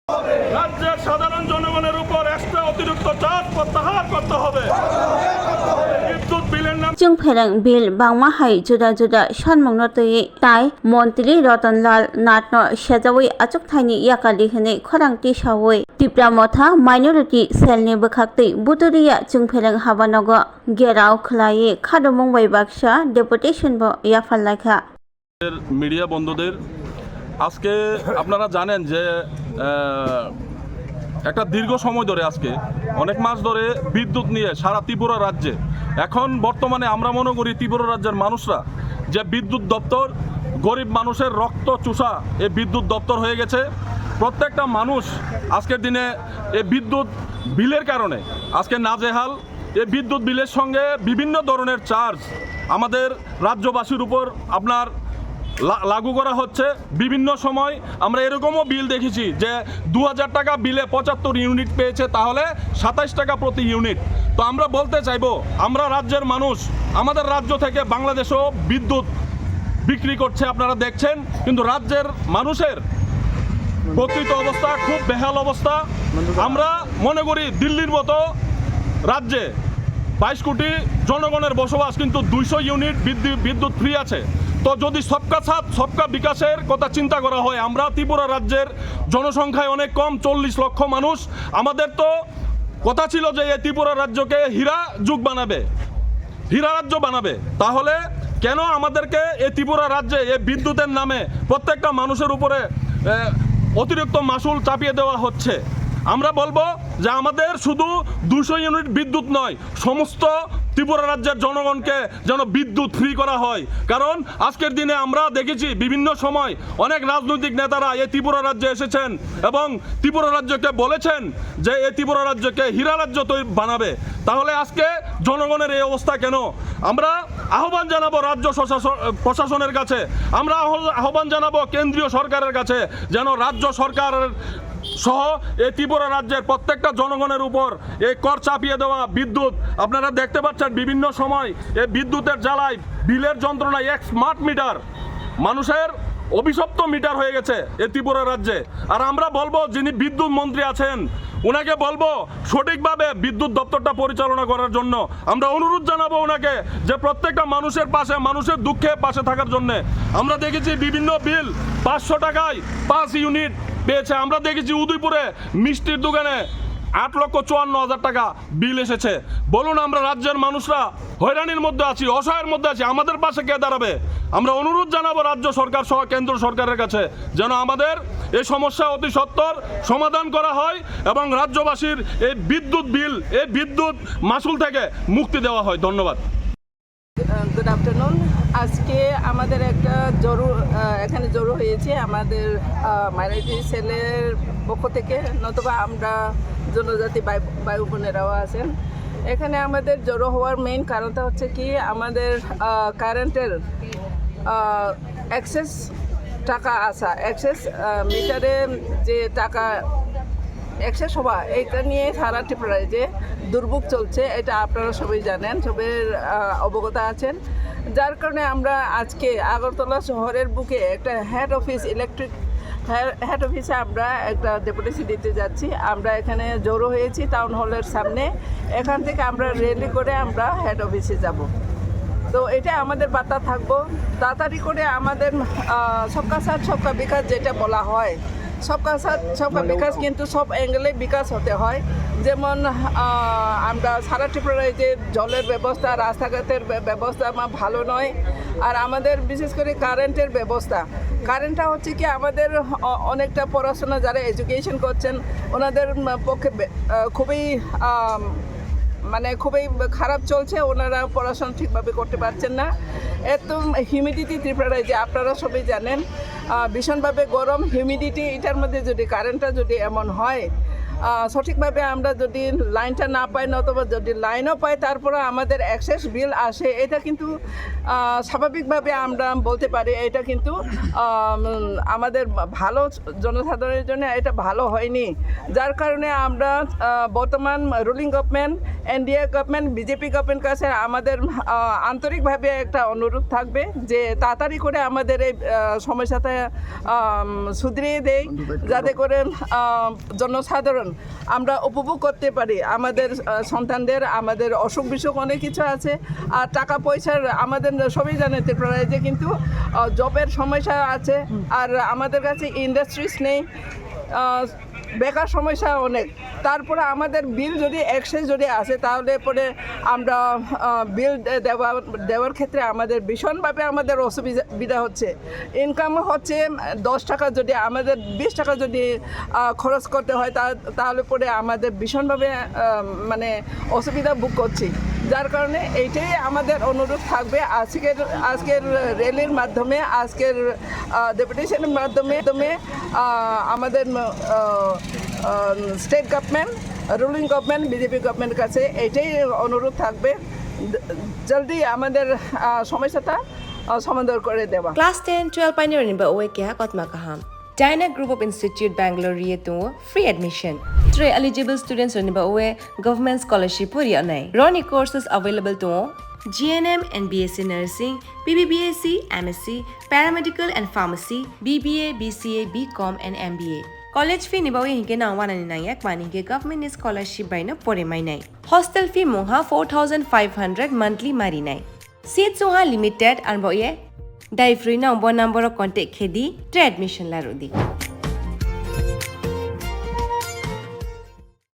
রাজ্যের সাধারণ জনগণের উপর এক্সট্রা অতিরিক্ত চার্জ প্রত্যাহার করতে হবে। বিদ্যুৎ বিলের নাম जोंफेरें बिल बांमा हाई जुदा जुदा सानमंगनो तयै ताई मन्त्री रतनलाल नाथनो सेजावै आचुकथाइनि याकालि हनै खरांथि सावै तिप्रा मथा माइनरिटी सेलनि बोखाक्तै बुतुरिया जोंफेरें हाबानगो गेराव खलायै खादुमंबाई बाक्सा डेपुटेशन ब याफालायखा মিডিয়া বন্ধুদের আজকে আপনারা জানেন যে একটা দীর্ঘ সময় ধরে আজকে অনেক মাস ধরে বিদ্যুৎ নিয়ে সারা ত্রিপুরা রাজ্যে এখন বর্তমানে আমরা মনে করি ত্রিপুরা রাজ্যের মানুষরা যে বিদ্যুৎ দপ্তর গরিব মানুষের রক্ত চুষা এই বিদ্যুৎ দপ্তর হয়ে গেছে। প্রত্যেকটা মানুষ আজকের দিনে এই বিদ্যুৎ বিলের কারণে আজকে নাজেহাল। এই বিদ্যুৎ বিলের সঙ্গে বিভিন্ন ধরনের চার্জ আমাদের রাজ্যবাসীর উপর আপনার লাগু করা হচ্ছে। বিভিন্ন সময় আমরা এরকমও বিল দেখেছি যে 2000 টাকা বিলে 75 ইউনিট পেয়েছে, তাহলে 27 টাকা প্রতি ইউনিট। তো আমরা বলতে চাইবো, আমরা রাজ্যের মানুষ, আমাদের রাজ্য থেকে বাংলাদেশও বিদ্যুৎ বিক্রি করছে, আপনারা দেখছেন, কিন্তু রাজ্যের মানুষের প্রকৃত অবস্থা খুব বেহাল অবস্থা। আমরা মনে করি দিল্লির মতো রাজ্যে 22 কোটি জনগণের বসবাস, কিন্তু 200 ইউনিট বিদ্যুৎ ফ্রি আছে। তো যদি সবকা সাথ সবকা বিকাশের কথা চিন্তা করা হয়, আমরা ত্রিপুরা রাজ্যের জনসংখ্যায় অনেক কম, 40 লক্ষ মানুষ। আমাদের তো কথা ছিল যে এই ত্রিপুরা রাজ্যকে হীরা যুগ বানাবে, হীরা রাজ্য বানাবে। তাহলে কেন আমাদেরকে এই ত্রিপুরা রাজ্যে এই বিদ্যুতের নামে প্রত্যেকটা মানুষের উপরে অতিরিক্ত মাসুল চাপিয়ে দেওয়া হচ্ছে? আমরা বলবো যে আমাদের শুধু 200 ইউনিট বিদ্যুৎ নয়, সমস্ত ত্রিপুরা রাজ্যের জনগণকে যেন বিদ্যুৎ ফ্রি করা হয়। কারণ আজকের দিনে আমরা দেখেছি বিভিন্ন সময় অনেক রাজনৈতিক নেতারা এই ত্রিপুরা রাজ্যে এসেছেন এবং ত্রিপুরা রাজ্যকে বলেছেন যে এই ত্রিপুরা রাজ্যকে হীরা রাজ্য বানাবে। তাহলে আজকে জনগণের এই অবস্থা কেন? আমরা আহ্বান জানাবো রাজ্য প্রশাসনের কাছে, আমরা আহ্বান জানাবো কেন্দ্রীয় সরকারের কাছে, যেন রাজ্য সরকারের সহ এই ত্রিপুরা রাজ্যের প্রত্যেকটা জনগণের উপর এই কর চাপিয়ে দেওয়া বিদ্যুৎ, আপনারা দেখতে পাচ্ছেন বিভিন্ন সময় এই বিদ্যুতের জ্বালায় বিলের যন্ত্রণায় এক স্মার্ট মিটার মানুষের অভিশপ্ত মিটার হয়ে গেছে এই ত্রিপুরা রাজ্যে। আর আমরা বলবো যিনি বিদ্যুৎ মন্ত্রী আছেন ওনাকে বলবো সঠিকভাবে বিদ্যুৎ দপ্তরটা পরিচালনা করার জন্য। আমরা অনুরোধ জানাবো ওনাকে যে প্রত্যেকটা মানুষের পাশে, মানুষের দুঃখে পাশে থাকার জন্য। আমরা দেখেছি বিভিন্ন বিল 500 টাকায় 5 ইউনিট পেয়েছে। আমরা দেখেছি উদয়পুরে মিষ্টির দোকানে 8,54,000 টাকা বিল এসেছে। বলুন, আমরা রাজ্যের মানুষরা হয়রানির মধ্যে আছি, অসহায়ের মধ্যে আছি, আমাদের পাশে কে দাঁড়াবে? আমরা অনুরোধ জানাবো রাজ্য সরকার সহ কেন্দ্র সরকারের কাছে যেন আমাদের এই সমস্যা অতি সত্বর সমাধান করা হয় এবং রাজ্যবাসীর এই বিদ্যুৎ বিল, এই বিদ্যুৎ মাসুল থেকে মুক্তি দেওয়া হয়। ধন্যবাদ। Good afternoon. আজকে আমাদের একটা এখানে জড়ো হয়েছে আমাদের মাইনরিটি সেলের পক্ষ থেকে, নতুবা আমরা জনজাতি ভাই বোনেরাও আছেন। এখানে আমাদের জড়ো হওয়ার মেইন কারণটা হচ্ছে কি, আমাদের কারেন্টের এক্সেস টাকা আসা, এক্সেস মিটারে যে টাকা এক্সেস হওয়া, এটা নিয়ে সারা ত্রিপুরায় যে দুর্ভোগ চলছে, এটা আপনারা সবাই জানেন, সবাই অবগত আছেন। যার কারণে আমরা আজকে আগরতলা শহরের বুকে একটা হেড অফিসে আমরা একটা ডেপুটেশন দিতে যাচ্ছি। আমরা এখানে জড়ো হয়েছি টাউন হলের সামনে। এখান থেকে আমরা র্যালি করে আমরা হেড অফিসে যাব। তো এটা আমাদের বার্তা থাকবো, তাড়াতাড়ি করে আমাদের সবকা সাথ সবকা বিকাশ যেটা বলা হয়, সবকা সাথ সবকা বিকাশ কিন্তু সব অ্যাঙ্গেলে বিকাশ হতে হয়। যেমন আমরা সারা ত্রিপুরায় যে জলের ব্যবস্থা, রাস্তাঘাটের ব্যবস্থা ভালো নয়। আর আমাদের বিশেষ করে কারেন্টের ব্যবস্থা, কারেন্টটা হচ্ছে কি আমাদের অনেকটা পড়াশোনা যারা এডুকেশন করছেন ওনাদের পক্ষে খুবই খুবই খারাপ চলছে, ওনারা পড়াশোনা ঠিকভাবে করতে পারছেন না। এত হিউমিডিটি ত্রিপুরায় যে আপনারা সবাই জানেন, ভীষণভাবে গরম, হিউমিডিটি, এটার মধ্যে যদি কারেন্টটা যদি এমন হয়, সঠিকভাবে আমরা যদি লাইনটা না পাই, নতুবা যদি লাইনও পাই তারপরে আমাদের এক্সেস বিল আসে, এটা কিন্তু স্বাভাবিকভাবে আমরা বলতে পারি এটা কিন্তু আমাদের ভালো জনসাধারণের জন্য এটা ভালো হয়নি। যার কারণে আমরা বর্তমান ruling government NDA government BJP government কাছে আমাদের আন্তরিকভাবে একটা অনুরোধ থাকবে যে তাড়াতাড়ি করে আমাদের এই সমস্যাটা শুধরিয়ে দেয়, যাতে করে জনসাধারণ আমরা উপভোগ করতে পারি। আমাদের সন্তানদের, আমাদের অসুখ বিসুখ অনেক কিছু আছে, আর টাকা পয়সার আমাদের সবই জানে ত্রিপুরায় যে কিন্তু জবের সমস্যা আছে, আর আমাদের কাছে ইন্ডাস্ট্রিজ নেই, বেকার সমস্যা অনেক। তারপরে আমাদের বিল যদি এক্সেস যদি আসে তাহলে পরে আমরা বিল দেওয়ার ক্ষেত্রে আমাদের ভীষণভাবে আমাদের অসুবিধা হচ্ছে। ইনকাম হচ্ছে 10 টাকা, যদি আমাদের 20 টাকা যদি খরচ করতে হয় তাহলে পরে আমাদের ভীষণভাবে মানে অসুবিধা ভোগ করছি। যার কারণে এইটাই আমাদের অনুরোধ থাকবে আজকের র্যালির মাধ্যমে, আজকের ডেপুটেশনের মাধ্যমে আমাদের state government, ruling government, BJP গভর্নমেন্টের কাছে এইটাই অনুরোধ থাকবে জলদি আমাদের সমস্যাটা সমাধান করে দেওয়া। Class 10, 12 pioneer ni ba owe kya kotma kaham. China Group of Institute Bangalore to free admission. 3 eligible students ni ba owe government scholarship puri anai. Roni courses available to GNM and BSc Nursing, BBBSc, MSc, Paramedical and Pharmacy, BBA, BCA, BCom and MBA. College fee ni ba owe hinke na wana ni nai ek mani ke government scholarship bai na pore mai nai. Hostel fee moha 4500 monthly mari nai. Seats oha limited and boye dai free na number contact khedi admission la rodi.